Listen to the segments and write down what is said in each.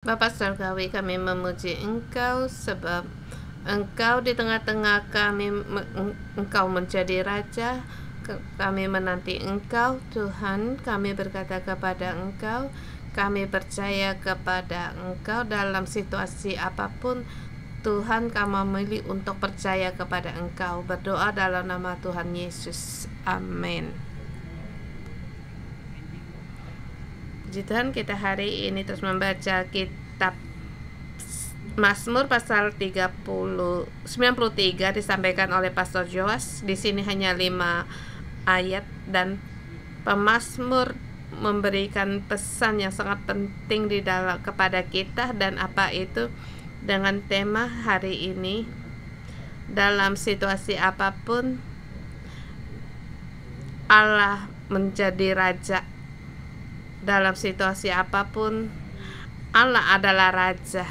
Bapa Surgawi, kami memuji Engkau sebab Engkau di tengah-tengah kami, Engkau menjadi Raja. Kami menanti Engkau, Tuhan. Kami berkata kepada Engkau, kami percaya kepada Engkau dalam situasi apapun. Tuhan, kami memilih untuk percaya kepada Engkau. Berdoa dalam nama Tuhan Yesus. Amin. Puji Tuhan, kita hari ini terus membaca kitab Mazmur pasal 93 disampaikan oleh Pastor Joas. Di sini hanya 5 ayat dan pemazmur memberikan pesan yang sangat penting di dalam kepada kita, dan apa itu dengan tema hari ini, dalam situasi apapun Allah menjadi Raja. Dalam situasi apapun Allah adalah Raja.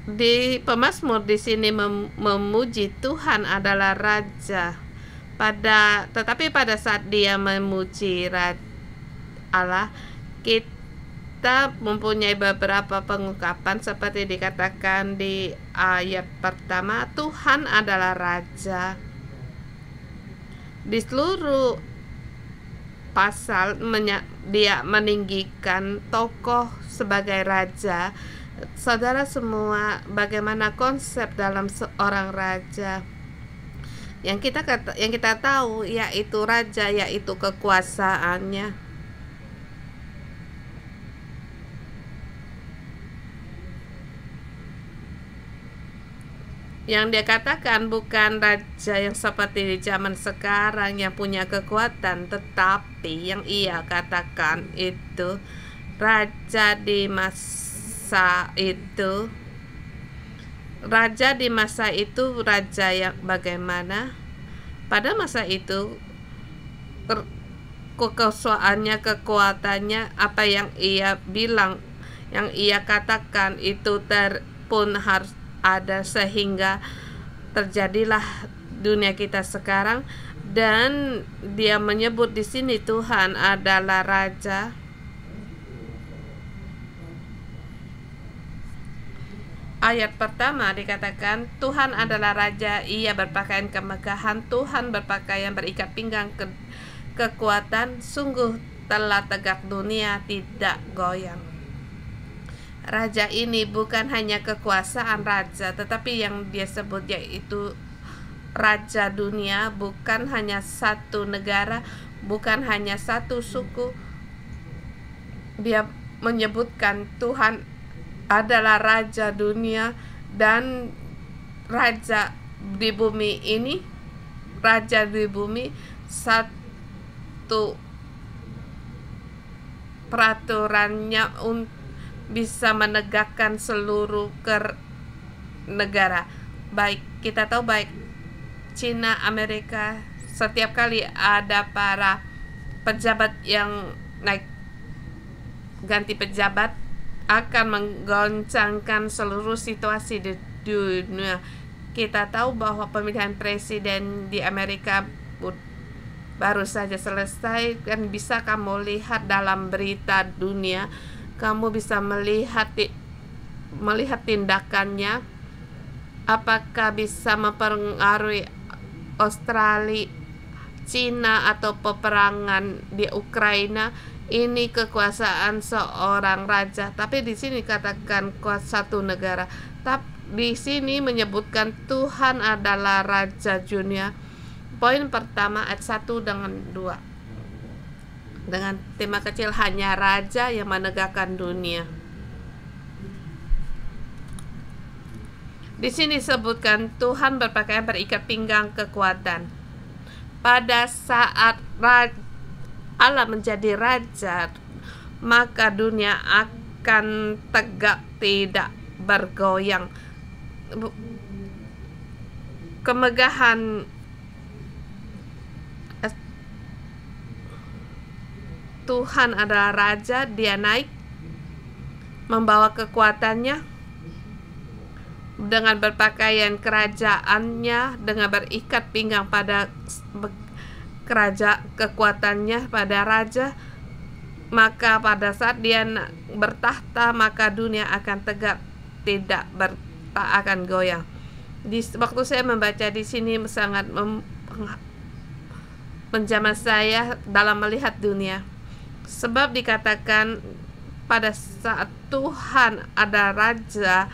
Di pemazmur di sini memuji Tuhan adalah Raja. Tetapi pada saat dia memuji Allah, kita mempunyai beberapa pengungkapan seperti dikatakan di ayat pertama, Tuhan adalah Raja. Di seluruh pasal dia meninggikan tokoh sebagai raja. Saudara semua, bagaimana konsep dalam seorang raja? Yang kita tahu yaitu raja, yaitu kekuasaannya. Yang dia katakan bukan raja yang seperti di zaman sekarang yang punya kekuatan, tetapi yang ia katakan itu raja di masa itu. Raja di masa itu, raja yang bagaimana? Pada masa itu kekuasaannya, kekuatannya, apa yang ia bilang, yang ia katakan itu pun harus ada, sehingga terjadilah dunia kita sekarang. Dan dia menyebut di sini Tuhan adalah Raja. Ayat pertama dikatakan Tuhan adalah Raja, ia berpakaian kemegahan, Tuhan berpakaian berikat pinggang kekuatan, sungguh telah tegak dunia tidak goyang. Raja ini bukan hanya kekuasaan raja, tetapi yang dia sebut yaitu Raja dunia, bukan hanya satu negara, bukan hanya satu suku. Dia menyebutkan Tuhan adalah Raja dunia dan Raja di bumi ini. Raja di bumi, satu peraturannya bisa menegakkan seluruh negara. Baik, kita tahu baik Cina, Amerika, setiap kali ada para pejabat yang naik ganti pejabat akan menggoncangkan seluruh situasi di dunia. Kita tahu bahwa pemilihan presiden di Amerika baru saja selesai, dan bisa kamu lihat dalam berita dunia. Kamu bisa melihat tindakannya, apakah bisa mempengaruhi Australia, Cina, atau peperangan di Ukraina. Ini kekuasaan seorang raja. Tapi di sini katakan satu negara. Tapi di sini menyebutkan Tuhan adalah Raja dunia. Poin pertama ayat 1 dengan 2. Dengan tema kecil, hanya raja yang menegakkan dunia. Di sini disebutkan Tuhan berpakaian berikat pinggang kekuatan. Pada saat Allah menjadi raja, maka dunia akan tegak, tidak bergoyang. Kemegahan Tuhan adalah Raja, dia naik membawa kekuatannya dengan berpakaian kerajaannya, dengan berikat pinggang pada kekuatannya pada raja. maka pada saat dia bertahta, maka dunia akan tegak, tak akan goyang. Waktu saya membaca di sini sangat menjamah saya dalam melihat dunia, sebab dikatakan pada saat Tuhan ada raja,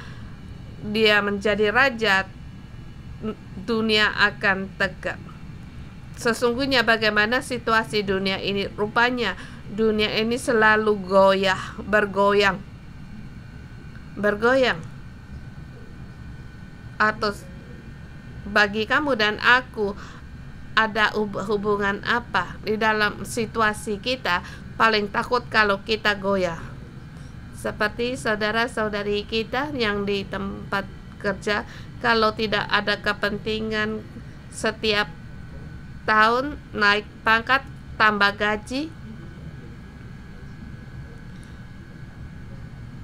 dia menjadi raja, dunia akan tegak. Sesungguhnya bagaimana situasi dunia ini? Rupanya dunia ini selalu bergoyang. Atau bagi kamu dan aku, ada hubungan apa di dalam situasi kita? Paling takut kalau kita goyah. Seperti saudara-saudari kita yang di tempat kerja, kalau tidak ada kepentingan setiap tahun naik pangkat, tambah gaji,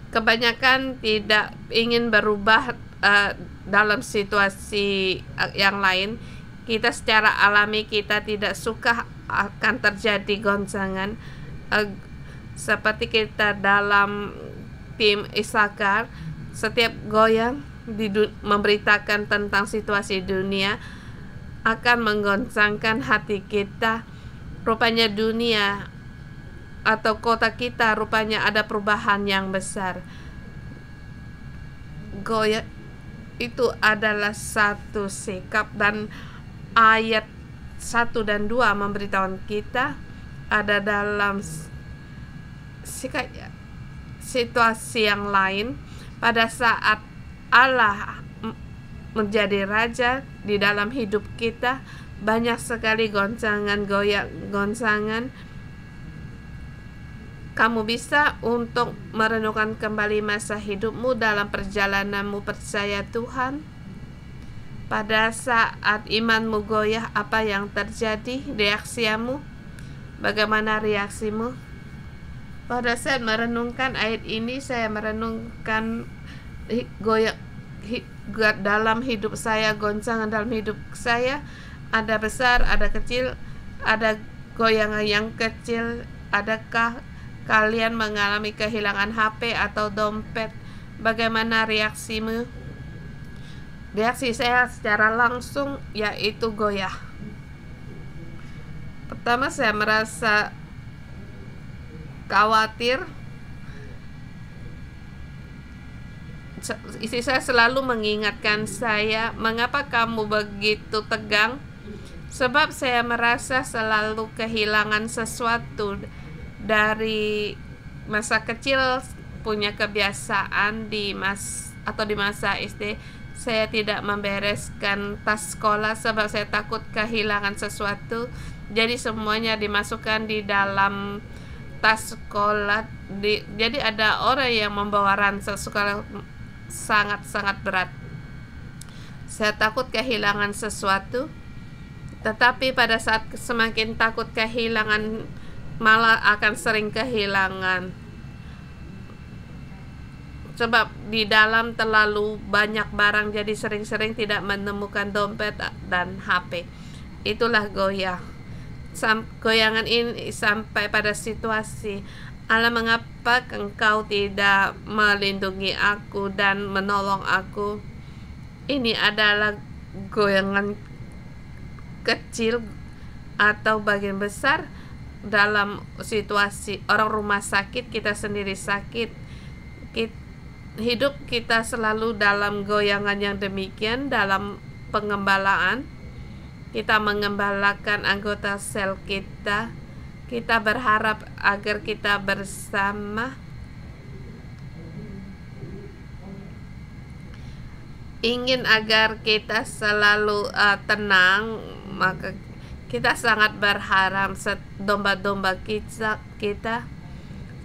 kebanyakan tidak ingin berubah dalam situasi yang lain. Kita secara alami kita tidak suka akan terjadi goncangan, seperti kita dalam tim Isakar, setiap goyang memberitakan tentang situasi dunia akan menggoncangkan hati kita. Rupanya dunia atau kota kita rupanya ada perubahan yang besar. Goyah itu adalah satu sikap, dan ayat 1 dan 2 memberitahukan kita ada dalam situasi yang lain. Pada saat Allah menjadi raja di dalam hidup kita, banyak sekali goncangan. Kamu bisa untuk merenungkan kembali masa hidupmu dalam perjalananmu percaya Tuhan. Pada saat imanmu goyah, apa yang terjadi? Reaksimu? Bagaimana reaksimu? Pada saat merenungkan ayat ini, saya merenungkan dalam hidup saya, goncangan dalam hidup saya, ada besar, ada kecil, ada goyangan yang kecil. Adakah kalian mengalami kehilangan HP atau dompet? Bagaimana reaksimu? Reaksi saya secara langsung yaitu goyah. Pertama, saya merasa khawatir. Istri saya selalu mengingatkan saya, mengapa kamu begitu tegang? Sebab saya merasa selalu kehilangan sesuatu. Dari masa kecil punya kebiasaan di masa SD, saya tidak membereskan tas sekolah sebab saya takut kehilangan sesuatu. Jadi semuanya dimasukkan di dalam tas sekolah. Jadi ada orang yang membawa ransel sekolah sangat-sangat berat. Saya takut kehilangan sesuatu, tetapi pada saat semakin takut kehilangan, malah akan sering kehilangan. Sebab di dalam terlalu banyak barang, jadi sering-sering tidak menemukan dompet dan HP. Itulah goyah. Goyangan ini sampai pada situasi, Allah, mengapa engkau tidak melindungi aku dan menolong aku? Ini adalah goyangan kecil atau bagian besar dalam situasi orang rumah sakit, kita sendiri sakit. Hidup kita selalu dalam goyangan yang demikian. Dalam pengembalaan, kita mengembalakan anggota sel kita. Kita berharap agar kita bersama, ingin agar kita selalu tenang. Maka kita sangat berharap domba-domba kita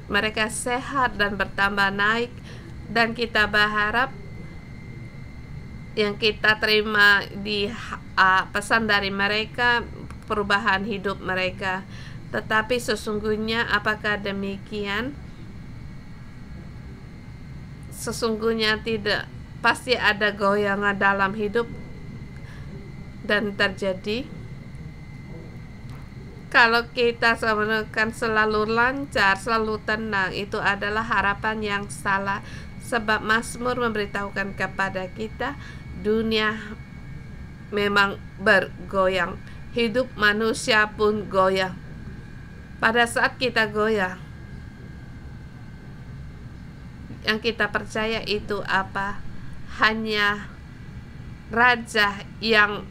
mereka sehat dan bertambah naik, dan kita berharap yang kita terima di pesan dari mereka, perubahan hidup mereka. Tetapi sesungguhnya apakah demikian? Sesungguhnya tidak. Pasti ada goyangan dalam hidup dan terjadi. Kalau kita menekan selalu lancar, selalu tenang, itu adalah harapan yang salah. Sebab Mazmur memberitahukan kepada kita, dunia memang bergoyang. Hidup manusia pun goyang. Pada saat kita goyang, yang kita percaya itu apa? Hanya raja yang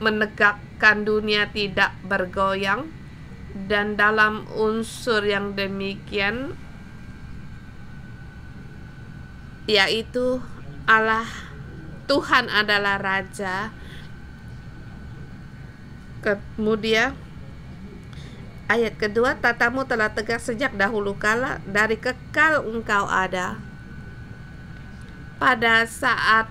menegakkan dunia tidak bergoyang, dan dalam unsur yang demikian yaitu Allah Tuhan adalah raja. Kemudian ayat kedua, tatamu telah tegak sejak dahulu kala, dari kekal engkau ada. Pada saat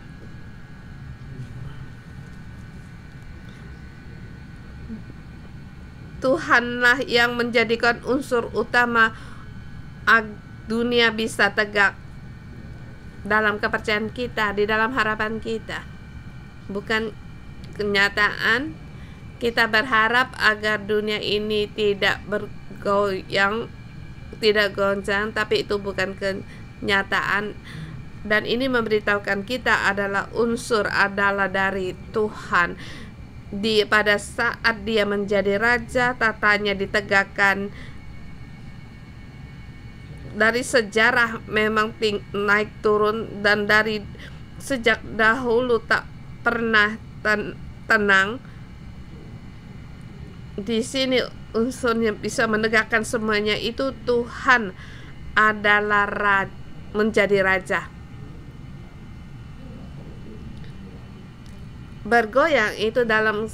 Tuhanlah yang menjadikan unsur utama dunia bisa tegak dalam kepercayaan kita, di dalam harapan kita, bukan kenyataan. Kita berharap agar dunia ini tidak bergoyang, tidak goncang, tapi itu bukan kenyataan. Dan ini memberitahukan kita adalah unsur adalah dari Tuhan. Pada saat dia menjadi raja, tatanya ditegakkan. Dari sejarah memang naik turun, dan dari sejak dahulu tak pernah tenang. Di sini unsurnya bisa menegakkan semuanya itu Tuhan adalah menjadi raja. Bergoyang itu dalam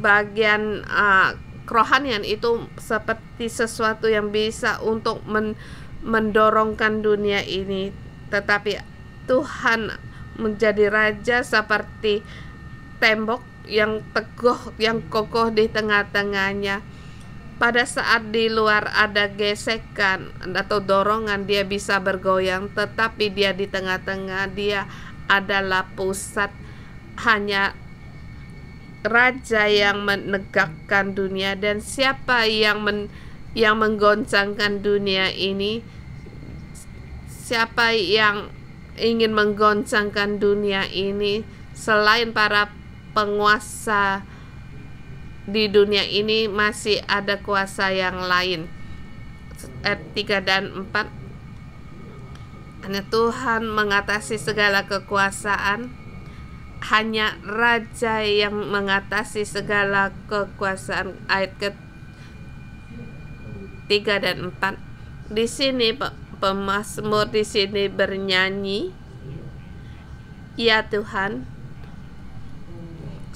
bagian kerohanian itu seperti sesuatu yang bisa untuk mendorongkan dunia ini, tetapi Tuhan menjadi raja seperti tembok yang teguh, yang kokoh di tengah-tengahnya. Pada saat di luar ada gesekan atau dorongan, dia bisa bergoyang, tetapi dia di tengah-tengah, dia adalah pusat. Hanya raja yang menegakkan dunia. Dan siapa yang menggoncangkan dunia ini? Siapa yang ingin menggoncangkan dunia ini selain para penguasa di dunia ini? Masih ada kuasa yang lain. Ayat 3 dan 4, hanya Tuhan mengatasi segala kekuasaan. Hanya raja yang mengatasi segala kekuasaan. Ayat ke-3 dan 4. Di sini pemazmur di sini bernyanyi, ya Tuhan,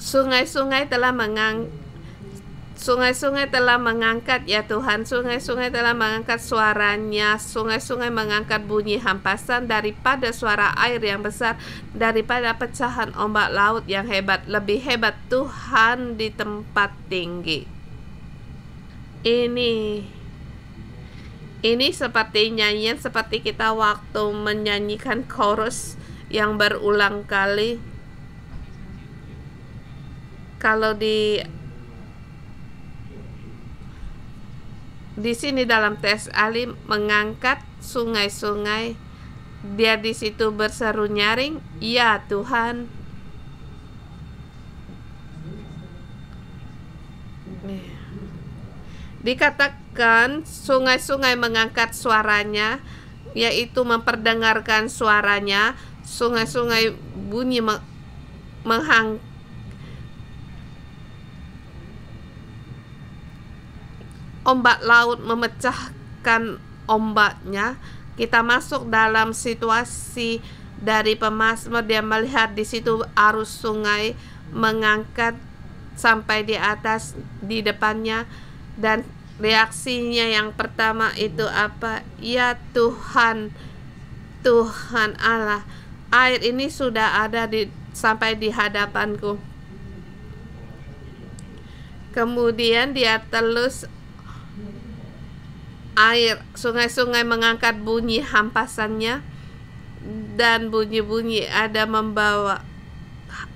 sungai-sungai telah mengangkat, ya Tuhan, sungai-sungai telah mengangkat suaranya, sungai-sungai mengangkat bunyi hampasan daripada suara air yang besar, daripada pecahan ombak laut yang hebat. Lebih hebat Tuhan di tempat tinggi. Ini seperti nyanyian, seperti kita waktu menyanyikan chorus yang berulang kali. Kalau di sini dalam tes alim mengangkat sungai-sungai, dia di situ berseru nyaring, ya Tuhan. Dikatakan sungai-sungai mengangkat suaranya, yaitu memperdengarkan suaranya. Sungai-sungai bunyi ombak laut memecahkan ombaknya. Kita masuk dalam situasi dari pemazmur, dia melihat di situ arus sungai mengangkat sampai di atas di depannya, dan reaksinya yang pertama itu apa? Ya Tuhan, Tuhan Allah, air ini sudah ada sampai di hadapanku. Kemudian dia telus air, sungai-sungai mengangkat bunyi hampasannya, dan bunyi-bunyi ada membawa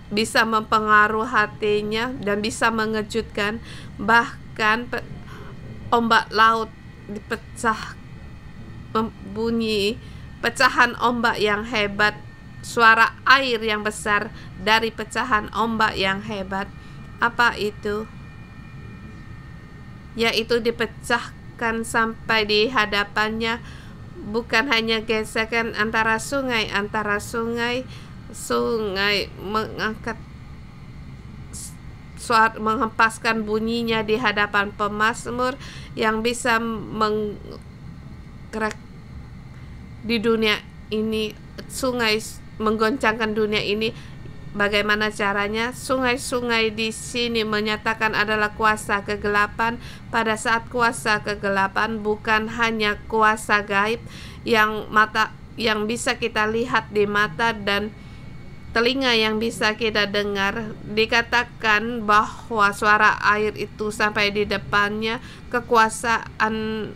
bisa mempengaruhi hatinya dan bisa mengejutkan. Bahkan ombak laut dipecah, bunyi pecahan ombak yang hebat, suara air yang besar dari pecahan ombak yang hebat. Apa itu? Yaitu dipecahkan sampai di hadapannya, bukan hanya gesekan antara sungai mengangkat suara, menghempaskan bunyinya di hadapan pemazmur yang bisa menggerak di dunia ini. Sungai menggoncangkan dunia ini. Bagaimana caranya? Sungai-sungai di sini menyatakan adalah kuasa kegelapan. Pada saat kuasa kegelapan bukan hanya kuasa gaib yang bisa kita lihat di mata dan telinga yang bisa kita dengar. Dikatakan bahwa suara air itu sampai di depannya, kekuasaan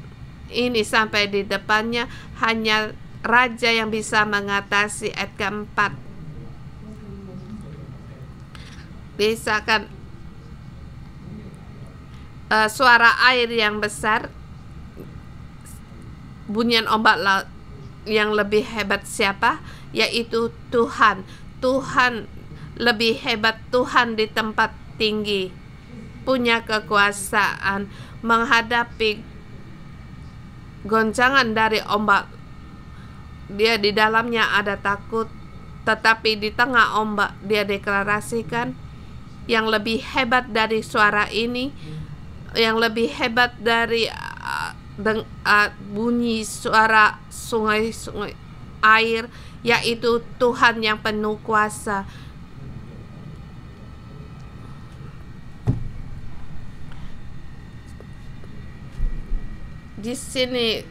ini sampai di depannya, hanya raja yang bisa mengatasi. Ayat keempat, misalkan suara air yang besar, bunyian ombak laut yang lebih hebat siapa? Yaitu Tuhan. Tuhan lebih hebat. Tuhan di tempat tinggi punya kekuasaan menghadapi goncangan dari ombak. Dia di dalamnya ada takut, tetapi di tengah ombak dia deklarasikan yang lebih hebat dari suara ini, yang lebih hebat dari bunyi suara sungai-sungai air, yaitu Tuhan yang penuh kuasa. Di sini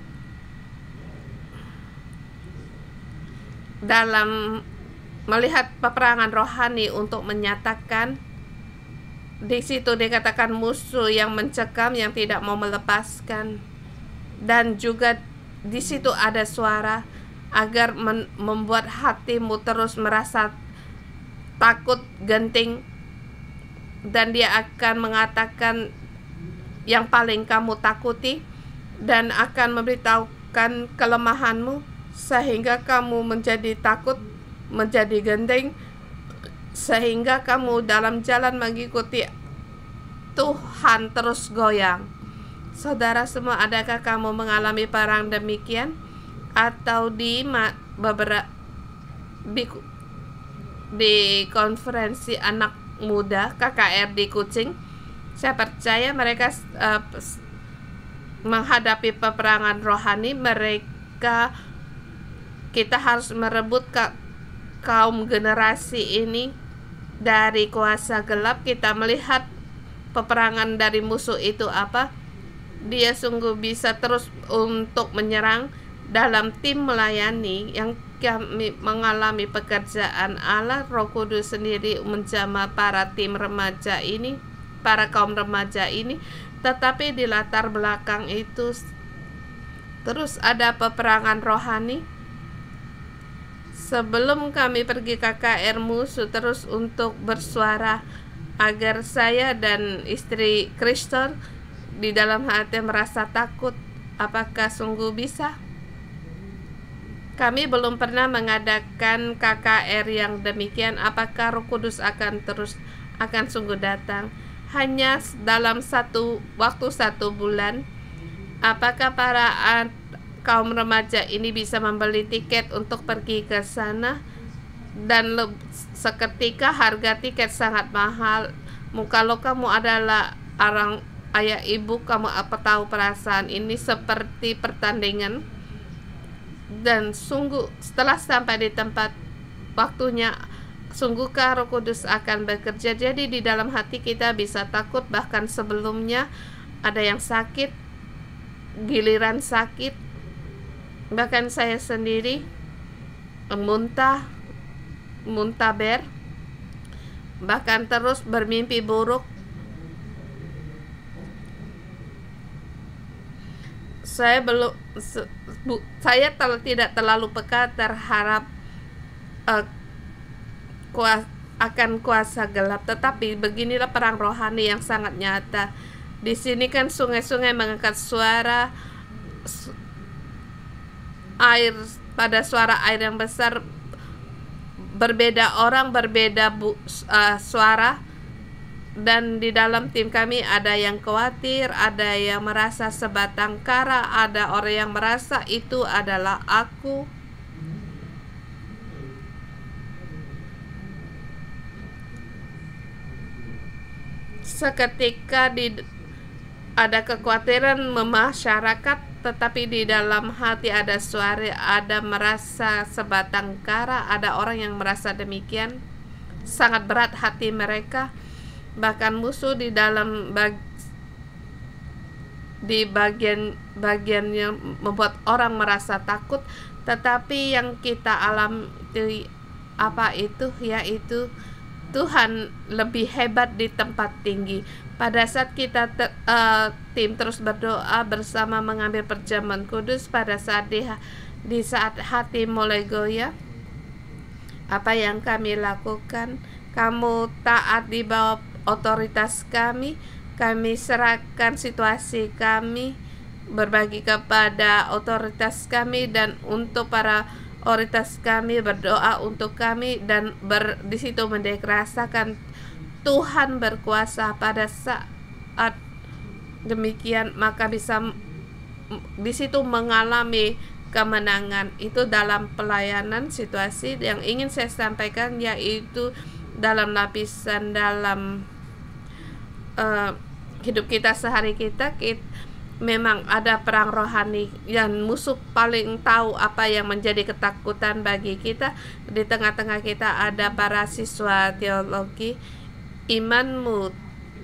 dalam melihat peperangan rohani untuk menyatakan, di situ dikatakan musuh yang mencekam, yang tidak mau melepaskan, dan juga di situ ada suara agar membuat hatimu terus merasa takut, genting, dan dia akan mengatakan yang paling kamu takuti dan akan memberitahukan kelemahanmu sehingga kamu menjadi takut, menjadi genting, sehingga kamu dalam jalan mengikuti Tuhan terus goyang. Saudara semua, adakah kamu mengalami perang demikian? Atau di beberapa di konferensi anak muda KKR di Kucing, saya percaya mereka menghadapi peperangan rohani. Kita harus merebut kaum generasi ini dari kuasa gelap. Kita melihat peperangan dari musuh itu apa? Dia sungguh bisa terus untuk menyerang. Dalam tim melayani yang kami mengalami pekerjaan Allah, Roh Kudus sendiri menjamah para tim remaja ini, para kaum remaja ini. Tetapi di latar belakang itu terus ada peperangan rohani. Sebelum kami pergi KKR, musuh terus untuk bersuara agar saya dan istri Kristen di dalam hati merasa takut. Apakah sungguh bisa? Kami belum pernah mengadakan KKR yang demikian. Apakah Roh Kudus akan sungguh datang? Hanya dalam waktu 1 bulan. Apakah para kaum remaja ini bisa membeli tiket untuk pergi ke sana? Dan seketika harga tiket sangat mahal. Kalau kamu adalah orang ayah ibu, kamu tahu perasaan ini seperti pertandingan. Dan sungguh setelah sampai di tempat, waktunya, sungguhkah Roh Kudus akan bekerja? Jadi di dalam hati kita bisa takut. Bahkan sebelumnya ada yang sakit, giliran sakit. Bahkan saya sendiri muntaber, bahkan terus bermimpi buruk. Saya tidak terlalu peka terhadap akan kuasa gelap, tetapi beginilah perang rohani yang sangat nyata. Di sini kan sungai-sungai mengangkat suara air, pada suara air yang besar. Berbeda orang, berbeda suara. Dan di dalam tim kami ada yang khawatir, ada yang merasa sebatang kara, ada orang yang merasa itu adalah aku. Seketika ada kekhawatiran masyarakat, tetapi di dalam hati ada suara, ada merasa sebatang kara, ada orang yang merasa demikian. Sangat berat hati mereka. Bahkan musuh di dalam di bagian yang membuat orang merasa takut, tetapi yang kita alami apa itu, yaitu Tuhan lebih hebat di tempat tinggi. Pada saat kita tim terus berdoa bersama mengambil perjamuan kudus, pada saat di saat hati mulai goyah, apa yang kami lakukan? Kamu taat di bawah otoritas kami. Kami serahkan situasi kami, berbagi kepada otoritas kami, dan untuk para otoritas kami berdoa untuk kami, dan di situ mendeklarasikan Tuhan berkuasa. Pada saat demikian, maka bisa di situ mengalami kemenangan. Itu dalam pelayanan. Situasi yang ingin saya sampaikan yaitu dalam lapisan dalam hidup kita sehari kita memang ada perang rohani yang musuh paling tahu apa yang menjadi ketakutan bagi kita. Di tengah-tengah kita ada para siswa teologi. Imanmu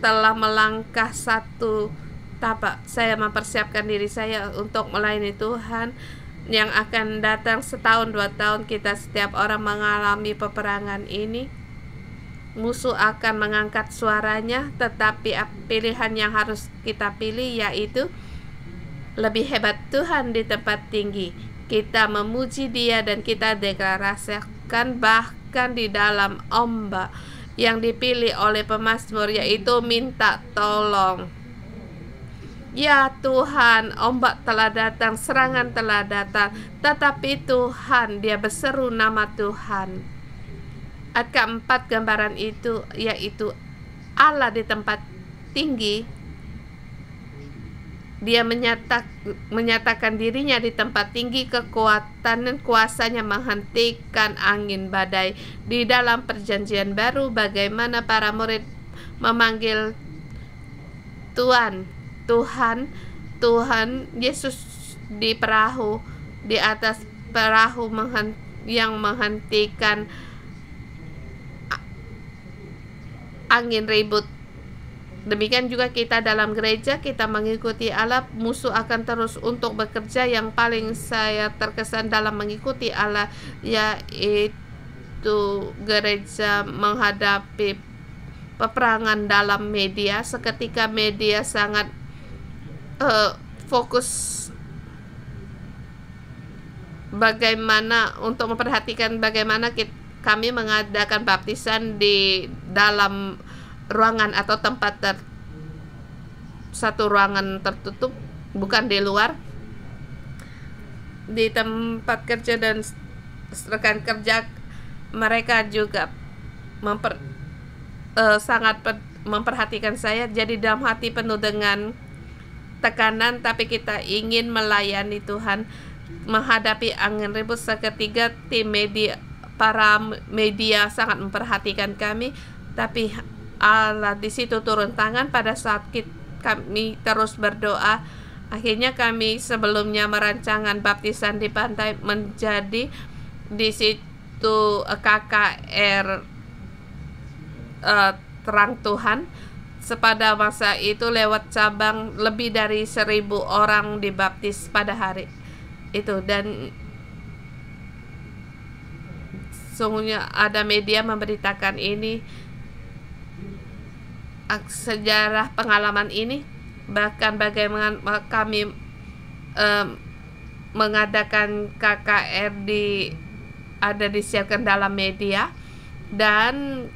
telah melangkah satu tapak. Saya mempersiapkan diri saya untuk melayani Tuhan yang akan datang setahun 2 tahun. Kita setiap orang mengalami peperangan ini. Musuh akan mengangkat suaranya, tetapi pilihan yang harus kita pilih yaitu lebih hebat Tuhan di tempat tinggi. Kita memuji Dia dan kita deklarasikan bahkan di dalam ombak yang dipilih oleh pemazmur, yaitu minta tolong. Ya Tuhan, ombak telah datang, serangan telah datang, tetapi Tuhan, Dia berseru nama Tuhan. Ayat keempat gambaran itu yaitu Allah di tempat tinggi. Dia menyatakan dirinya di tempat tinggi, kekuatan dan kuasanya menghentikan angin badai. Di dalam perjanjian baru, bagaimana para murid memanggil Tuhan, Yesus di perahu, di atas perahu yang menghentikan angin ribut. Demikian juga kita dalam gereja, kita mengikuti Allah. Musuh akan terus untuk bekerja. Yang paling saya terkesan dalam mengikuti Allah yaitu gereja menghadapi peperangan dalam media. Seketika media sangat fokus bagaimana untuk memperhatikan bagaimana kami mengadakan baptisan di dalam ruangan atau tempat satu ruangan tertutup, bukan di luar. Di tempat kerja dan rekan kerja mereka juga sangat memperhatikan saya. Jadi dalam hati penuh dengan tekanan, tapi kita ingin melayani Tuhan menghadapi angin ribut. Seketika tim para media sangat memperhatikan kami, tapi Allah di situ turun tangan pada saat kami terus berdoa. Akhirnya kami sebelumnya merancangan baptisan di pantai menjadi di situ KKR Terang Tuhan. Pada masa itu lewat cabang lebih dari 1.000 orang dibaptis pada hari itu. Dan sungguhnya ada media memberitakan ini, sejarah pengalaman ini, bahkan bagaimana kami mengadakan KKR disiapkan dalam media. Dan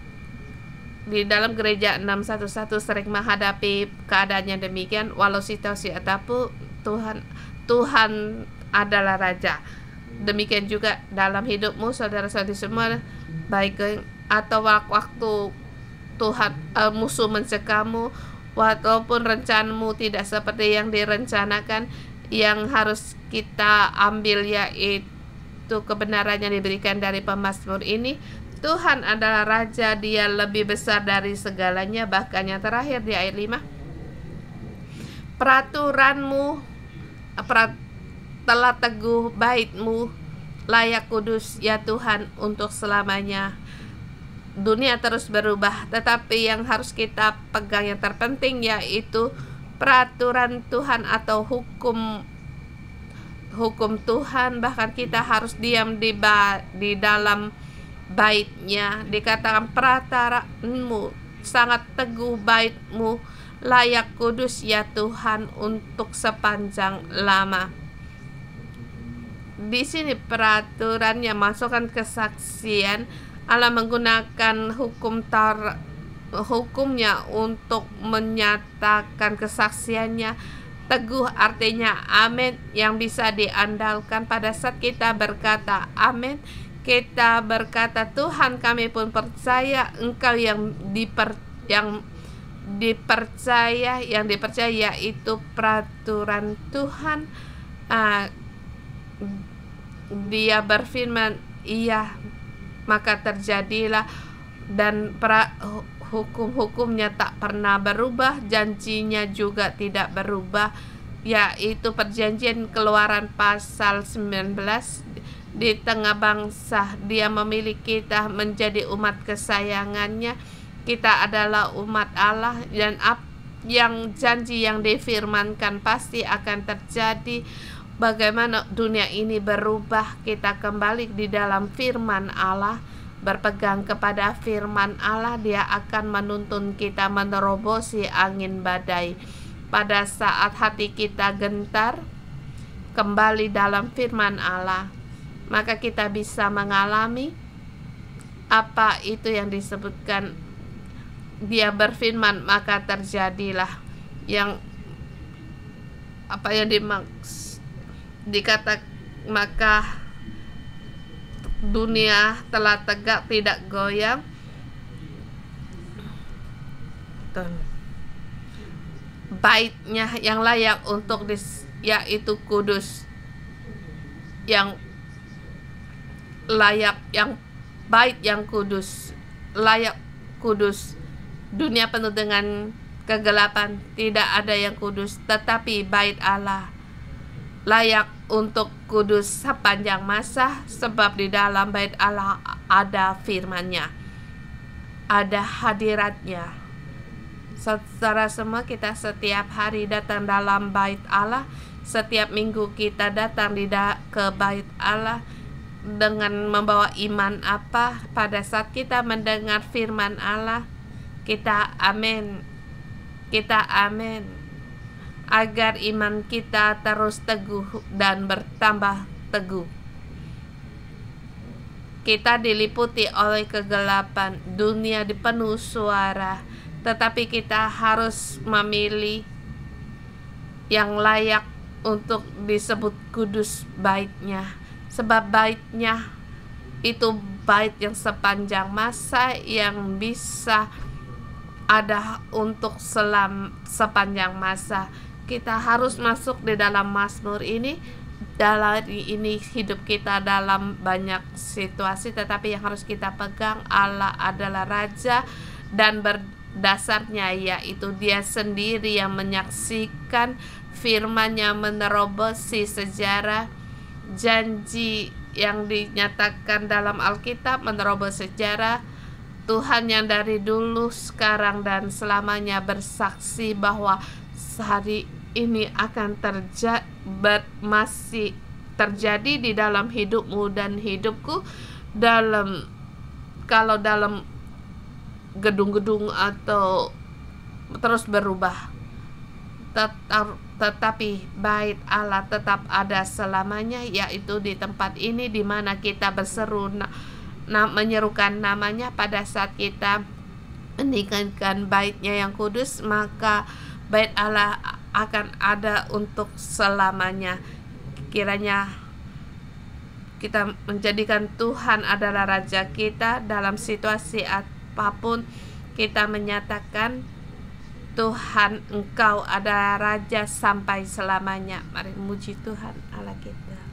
di dalam gereja 611 sering menghadapi keadaannya demikian, walau situasi apapun Tuhan adalah Raja. Demikian juga dalam hidupmu, saudara-saudari semua, baik atau waktu Tuhan musuh mencekammu, walaupun rencanamu tidak seperti yang direncanakan, yang harus kita ambil yaitu kebenaran yang diberikan dari pemazmur ini. Tuhan adalah Raja, Dia lebih besar dari segalanya. Bahkan yang terakhir di ayat 5, peraturanmu telah teguh, baitmu layak kudus ya Tuhan untuk selamanya. Dunia terus berubah, tetapi yang harus kita pegang yang terpenting yaitu peraturan Tuhan atau hukum Tuhan. Bahkan kita harus diam di dalam baitnya. Dikatakan peraturanmu sangat teguh, baitmu layak kudus ya Tuhan untuk sepanjang lama. Di sini peraturannya masukkan kesaksian. Allah menggunakan hukumnya untuk menyatakan kesaksiannya. Teguh artinya amin, yang bisa diandalkan. Pada saat kita berkata amin, kita berkata Tuhan, kami pun percaya Engkau yang dipercaya yaitu peraturan Tuhan. Dia berfirman iya, maka terjadilah, dan hukum-hukumnya tak pernah berubah, janjinya juga tidak berubah, yaitu perjanjian Keluaran pasal 19. Di tengah bangsa Dia memilih kita menjadi umat kesayangannya. Kita adalah umat Allah, dan yang janji yang difirmankan pasti akan terjadi. Bagaimana dunia ini berubah, kita kembali di dalam firman Allah, berpegang kepada firman Allah. Dia akan menuntun kita menerobosi angin badai. Pada saat hati kita gentar, kembali dalam firman Allah, maka kita bisa mengalami apa itu yang disebutkan. Dia berfirman maka terjadilah, yang apa yang dikata, maka dunia telah tegak tidak goyang. Baitnya yang layak untuk yaitu kudus, yang layak, yang bait yang kudus, layak kudus. Dunia penuh dengan kegelapan, tidak ada yang kudus, tetapi bait Allah layak untuk kudus sepanjang masa, sebab di dalam bait Allah ada firman-Nya, ada hadirat-Nya. Saudara semua, kita setiap hari datang dalam bait Allah. Setiap minggu kita datang ke bait Allah dengan membawa iman apa? Pada saat kita mendengar firman Allah, kita amin, agar iman kita terus teguh dan bertambah teguh. Kita diliputi oleh kegelapan, dunia dipenuhi suara, tetapi kita harus memilih yang layak untuk disebut kudus baitnya. Sebab baitnya itu bait yang sepanjang masa, yang bisa ada untuk sepanjang masa. Kita harus masuk di dalam Mazmur ini. Dalam ini hidup kita dalam banyak situasi, tetapi yang harus kita pegang, Allah adalah Raja, dan berdasarnya yaitu Dia sendiri yang menyaksikan firman-Nya menerobosi sejarah. Janji yang dinyatakan dalam Alkitab menerobos sejarah. Tuhan yang dari dulu, sekarang, dan selamanya bersaksi bahwa hari ini akan masih terjadi di dalam hidupmu dan hidupku. Kalau dalam gedung-gedung atau terus berubah, tetapi bait Allah tetap ada selamanya, yaitu di tempat ini di mana kita berseru menyerukan namanya. Pada saat kita meninggikan bait-Nya yang kudus, maka bait Allah akan ada untuk selamanya. Kiranya kita menjadikan Tuhan adalah Raja kita dalam situasi apapun. Kita menyatakan, Tuhan, Engkau adalah Raja sampai selamanya. Mari memuji Tuhan Allah kita.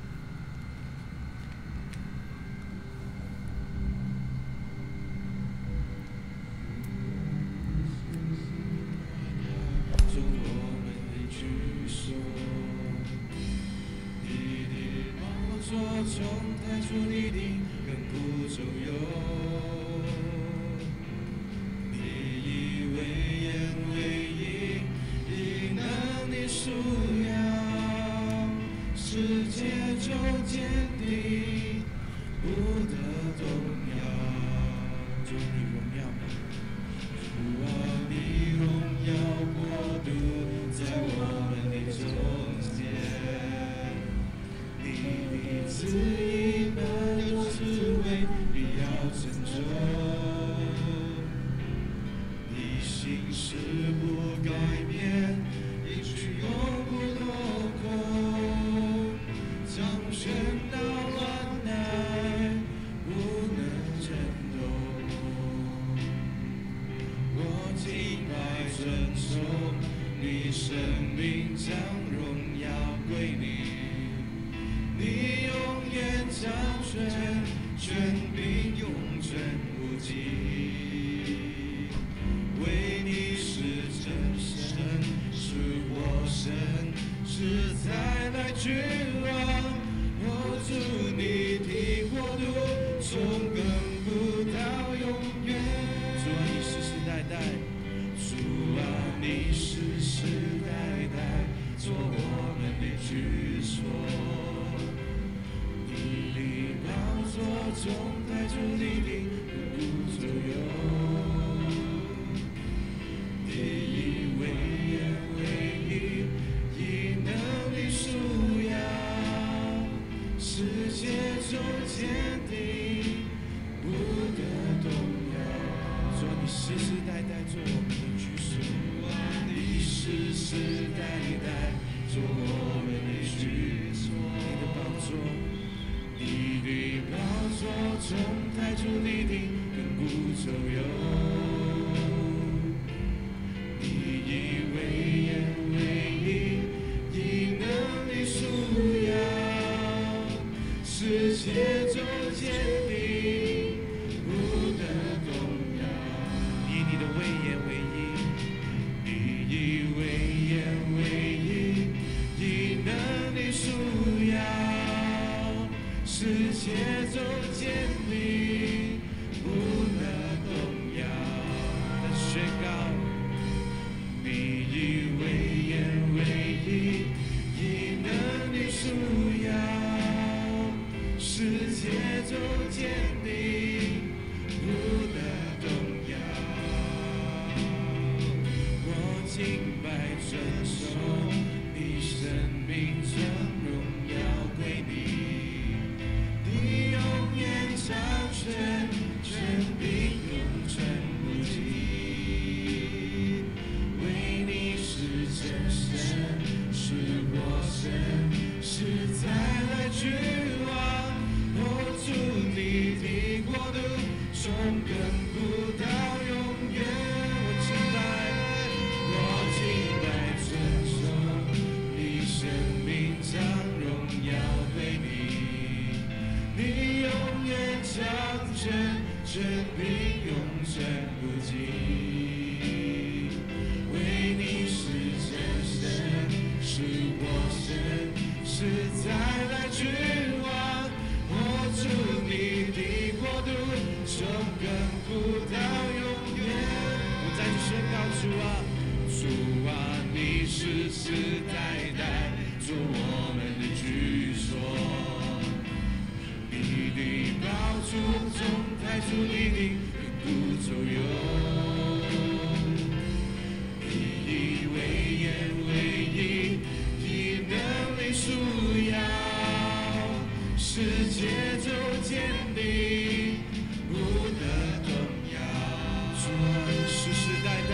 代，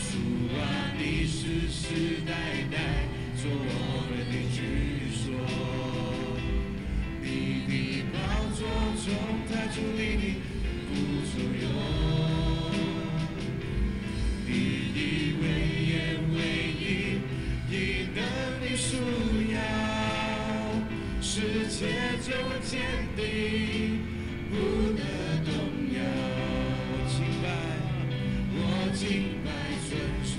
主啊，你世世代代做我们的居所。你的宝座中太主你的不所有，你的威严威仪的能力束腰，世界就坚定，不得动摇。我敬拜尊崇，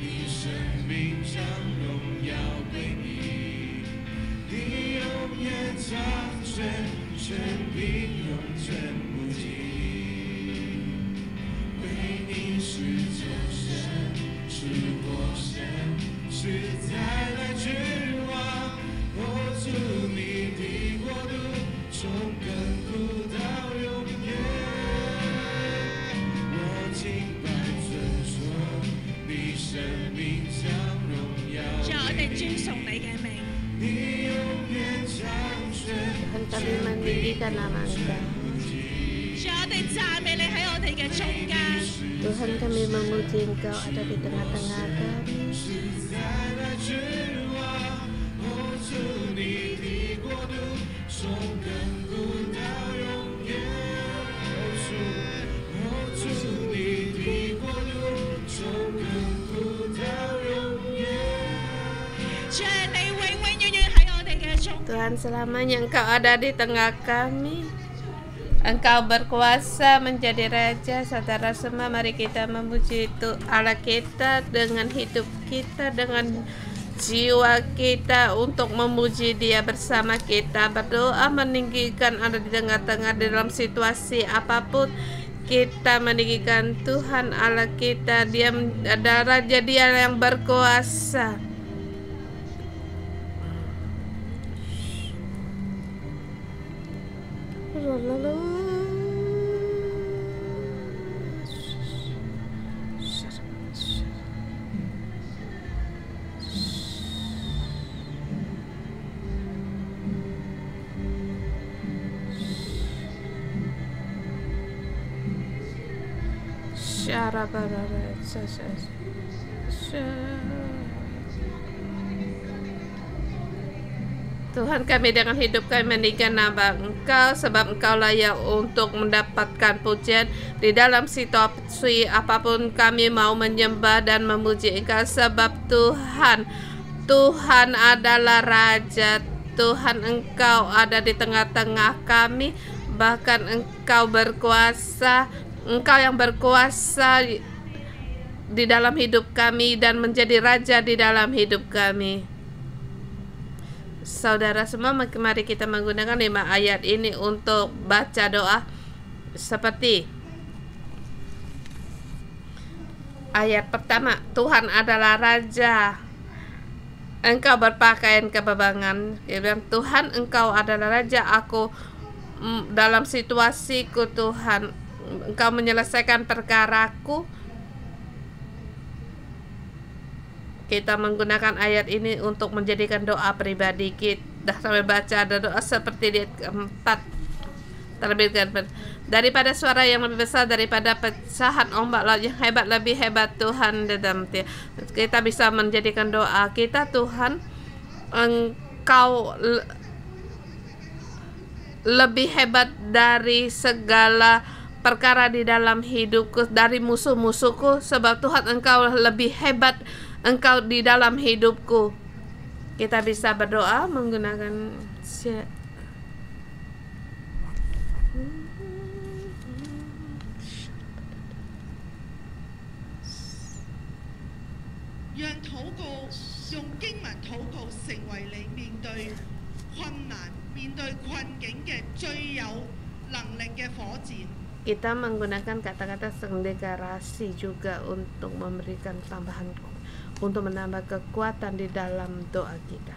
你生命将荣耀归你，你永远掌权，权柄永存不尽。为你是救神，是活神，是再来君王。我主你的国度，从亘古到永远。我敬拜尊崇，你生命將榮耀。主啊，我哋尊崇你嘅名。你永遠掌權。 Tuhan kami meninggikan nama Engkau. 主啊，我哋讚美你喺我哋嘅中間。 Tuhan kami memuji Engkau ada di tengah-tengah kami. 主啊，你永永遠遠喺我哋嘅中間。 Tuhan selamanya Engkau ada di tengah kami. Engkau berkuasa menjadi Raja. Saudara semua, mari kita memuji itu Allah kita dengan hidup kita, dengan jiwa kita untuk memuji Dia bersama kita. Berdoa meninggikan Allah di tengah-tengah dalam situasi apapun. Kita meninggikan Tuhan Allah kita. Dia adalah Raja, Dia yang berkuasa. Tuhan kami, dengan hidup kami meninggikan nama Engkau, sebab Engkau layak untuk mendapatkan pujian. Di dalam situasi apapun kami mau menyembah dan memuji Engkau, sebab Tuhan adalah Raja. Tuhan, Engkau ada di tengah-tengah kami, bahkan Engkau berkuasa. Engkau yang berkuasa di dalam hidup kami dan menjadi Raja di dalam hidup kami. Saudara semua, mari kita menggunakan 5 ayat ini untuk baca doa. Seperti ayat pertama, Tuhan adalah Raja. Engkau berpakaian kebebangan. Dia bilang, Tuhan, Engkau adalah Raja. Aku dalam situasiku, Tuhan, Engkau menyelesaikan perkaraku. Kita menggunakan ayat ini untuk menjadikan doa pribadi kita. Sampai baca ada doa seperti di keempat. Terbitkan daripada suara yang lebih besar daripada pecahan ombak laut yang hebat, lebih hebat Tuhan dalam kita bisa menjadikan doa kita. Tuhan, Engkau lebih hebat dari segala perkara di dalam hidupku, dari musuh-musuhku, sebab Tuhan, Engkau lebih hebat, Engkau di dalam hidupku. Kita bisa berdoa menggunakan kita menggunakan kata-kata deklarasi juga untuk memberikan tambahan, untuk menambah kekuatan di dalam doa kita.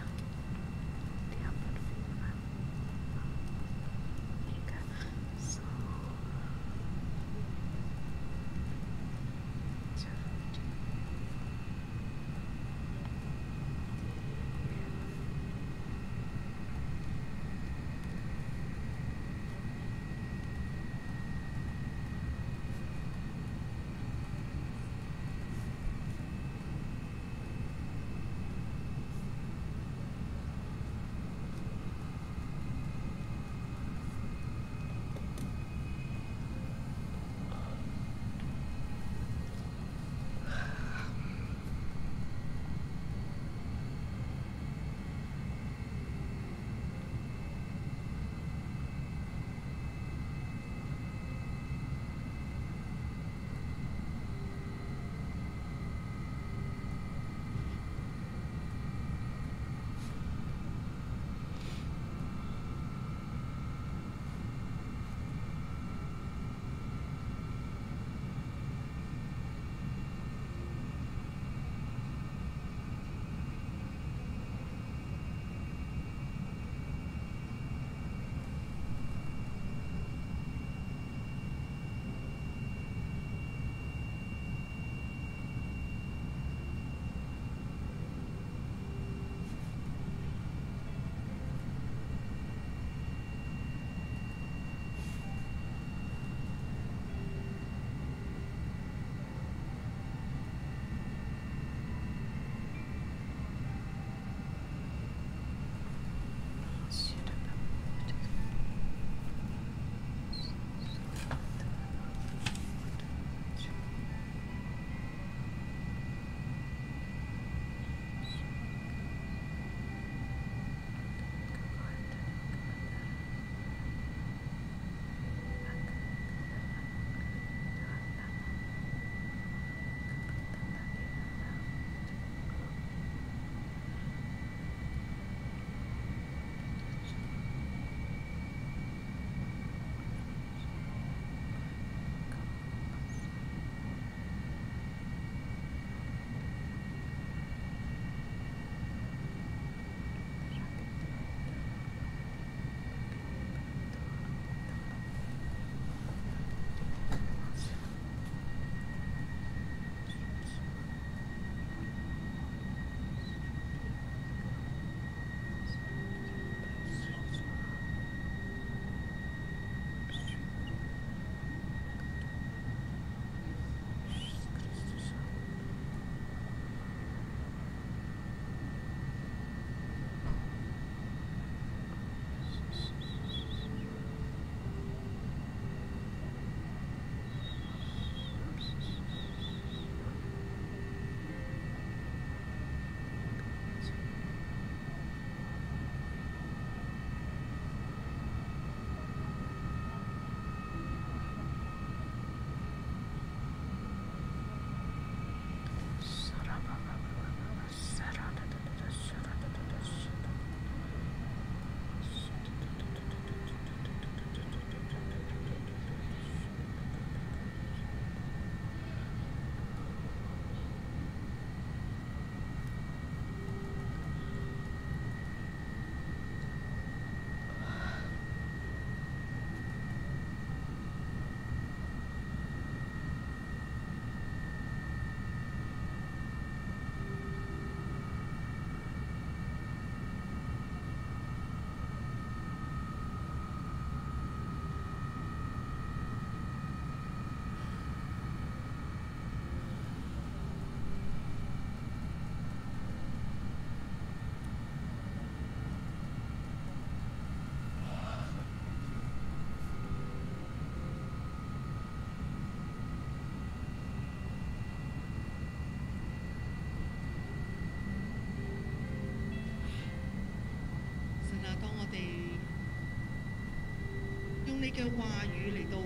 你嘅話語嚟到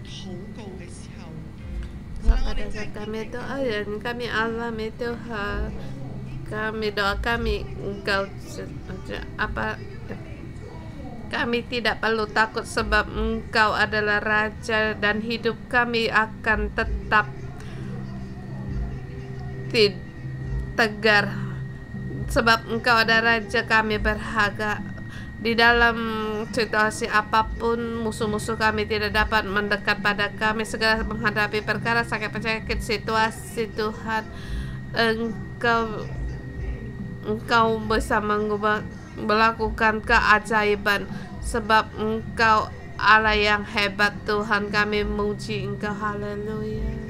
禱告嘅時候， Pada saat kami doa dan kami alami Tuhan, kami doa kami Engkau kami tidak perlu takut sebab Engkau adalah Raja dan hidup kami akan tetap tegar sebab Engkau adalah Raja. Kami berharga di dalam situasi apapun musuh-musuh kami tidak dapat mendekat pada kami. Segera menghadapi perkara sakit penyakit situasi Tuhan, Engkau bisa melakukan keajaiban sebab Engkau Allah yang hebat. Tuhan, kami memuji Engkau. Haleluya.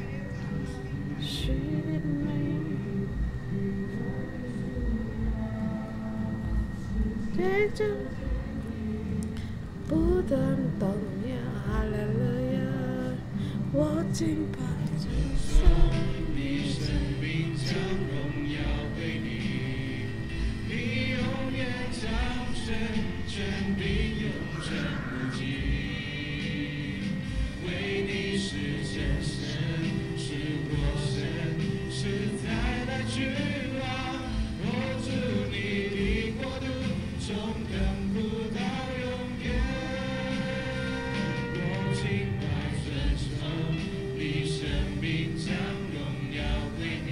Budantongnya haleluya. Watching passion 你生命将荣耀归你，你永远掌权，权柄永存不尽。为你是真神，是活神，是再来君王。我主你的国度，从亘古到永远。我敬拜尊崇，你生命将荣耀归你，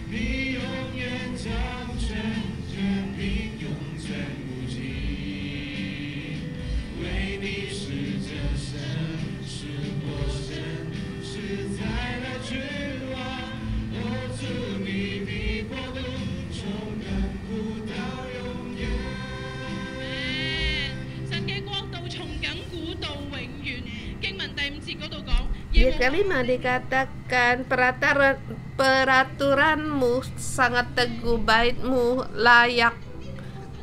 你永远掌权，权柄永存不尽。为你是真神，是活神，是再来君王。我主你的国度，从亘古到永遠。神嘅國度從亙古到永遠。經文第5節嗰度講， Di kelima dikatakan peraturanmu sangat teguh, baitmu layak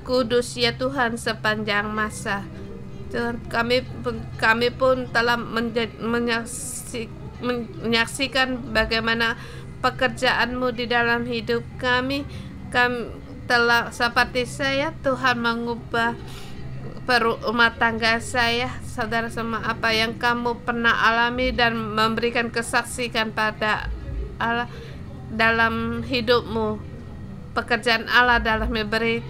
kudus ya Tuhan sepanjang masa. Tuhan, kami pun telah menyaksikan bagaimana pekerjaanmu di dalam hidup kami. Kami telah seperti saya, Tuhan, mengubah rumah tangga saya, saudara semua, apa yang kamu pernah alami dan memberikan kesaksian pada Allah dalam hidupmu. Pekerjaan Allah dalam memberi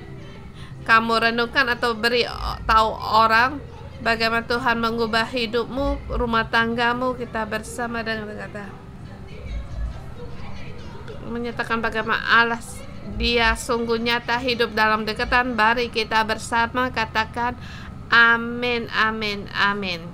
kamu renungkan atau beri tahu orang bagaimana Tuhan mengubah hidupmu, rumah tanggamu. Kita bersama dengan kata menyatakan bagaimana Allah Dia sungguh nyata hidup dalam dekatan. Mari kita bersama katakan amin, amin, amin.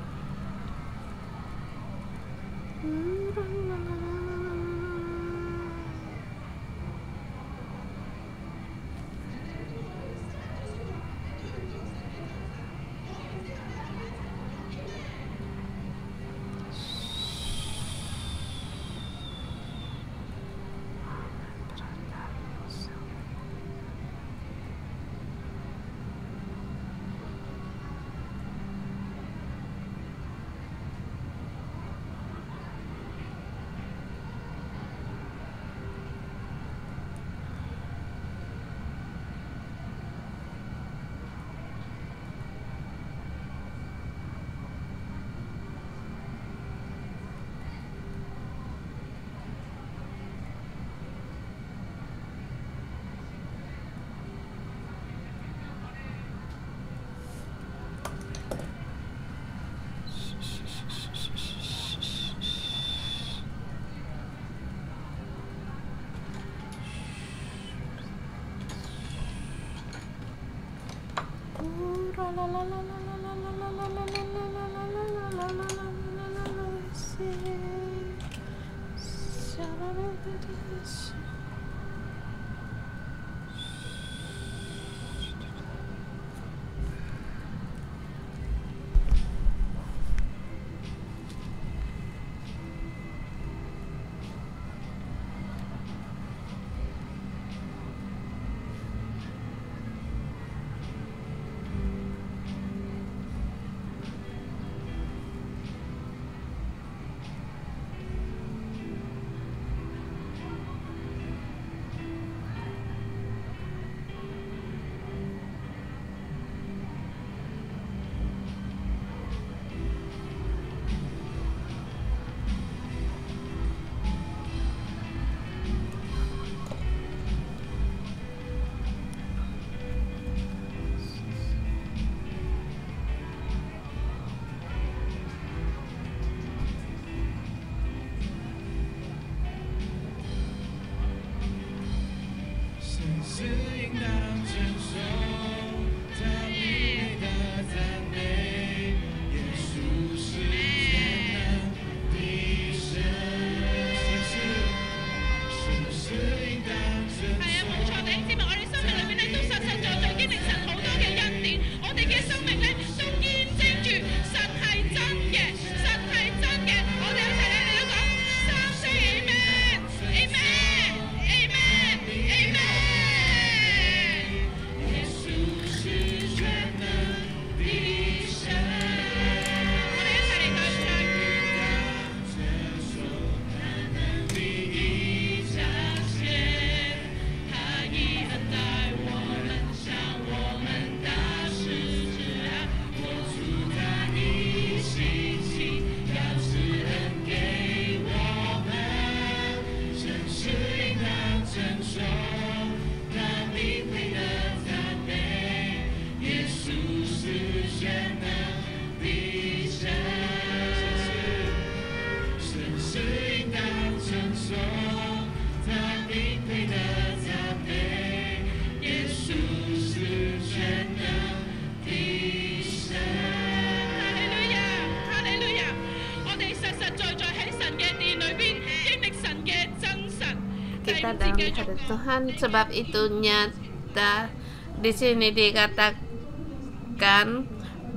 kita dalam hadirat Tuhan. Sebab itu nyata di sini dikatakan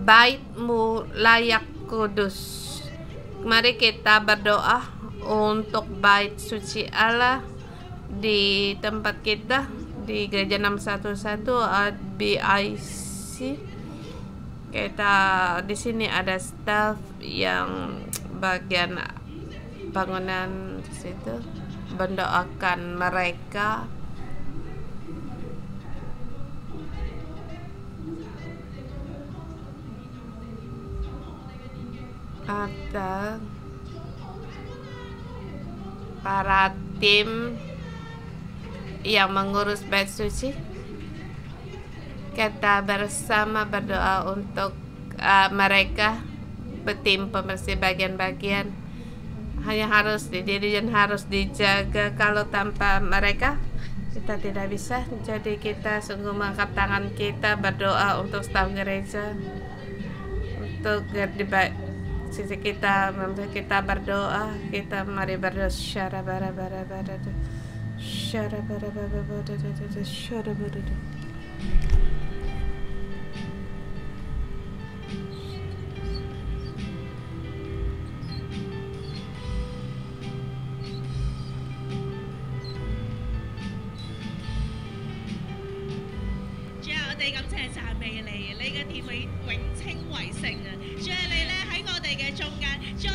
bait-Mu layak kudus. Mari kita berdoa untuk bait suci Allah di tempat kita di Gereja 611 BIC. Kita di sini ada staff yang bagian bangunan di situ, mendoakan mereka. Ada para tim yang mengurus bait suci. Kita bersama berdoa untuk mereka, tim pembersih bagian-bagian. Hanya harus didiri dan harus dijaga. Kalau tanpa mereka kita tidak bisa. Jadi kita sungguh mengangkat tangan kita berdoa untuk staf gereja, untuk di sisi kita berdoa. Kita mari berdoa. Syara bara bara bara syara bara bara bara syara bara.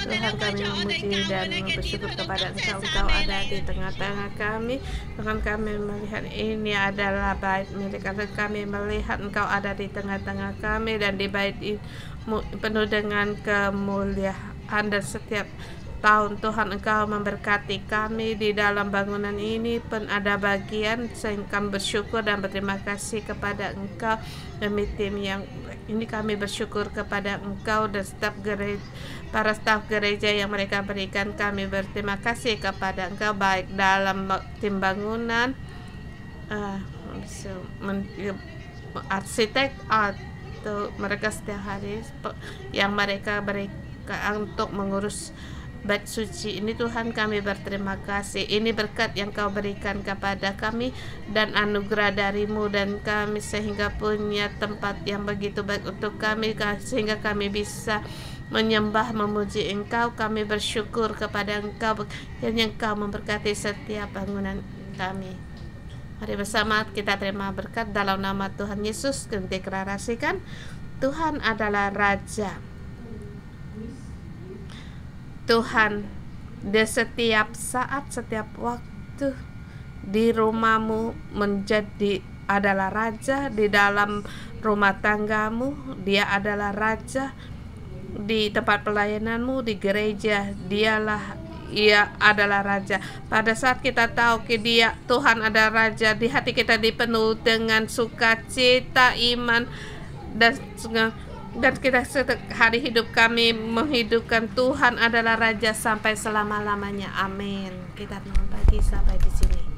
Tuhan, kami memuji dan bersyukur kepada Engkau. Engkau ada di tengah-tengah kami. Tuhan, kami melihat ini adalah bait milik Engkau. Kami melihat Engkau ada di tengah-tengah kami, dan di bait ini penuh dengan kemuliaan. Dan setiap tahun Tuhan Engkau memberkati kami di dalam bangunan ini pun ada bagian, sehingga kami bersyukur dan berterima kasih kepada Engkau. Demi tim yang ini kami bersyukur kepada Engkau dan para staf gereja yang mereka berikan. Kami berterima kasih kepada Engkau, baik dalam tim bangunan, arsitek, atau mereka setiap hari yang mereka berikan untuk mengurus bait suci ini. Tuhan, kami berterima kasih. Ini berkat yang Kau berikan kepada kami dan anugerah dari-Mu, dan kami sehingga punya tempat yang begitu baik untuk kami, sehingga kami bisa menyembah, memuji Engkau. Kami bersyukur kepada Engkau dan yang Kau memberkati setiap bangunan kami. Mari bersama kita terima berkat dalam nama Tuhan Yesus. Kita deklarasikan, Tuhan adalah Raja. Tuhan di setiap saat, setiap waktu di rumahmu adalah Raja. Di dalam rumah tanggamu Dia adalah Raja. Di tempat pelayananmu, di gereja, Ia adalah Raja. Pada saat kita tahu Tuhan adalah Raja, di hati kita dipenuhi dengan sukacita, iman, dan kita hari hidup kami menghidupkan Tuhan adalah Raja sampai selama-lamanya. Amin. Kita pagi sampai di sini.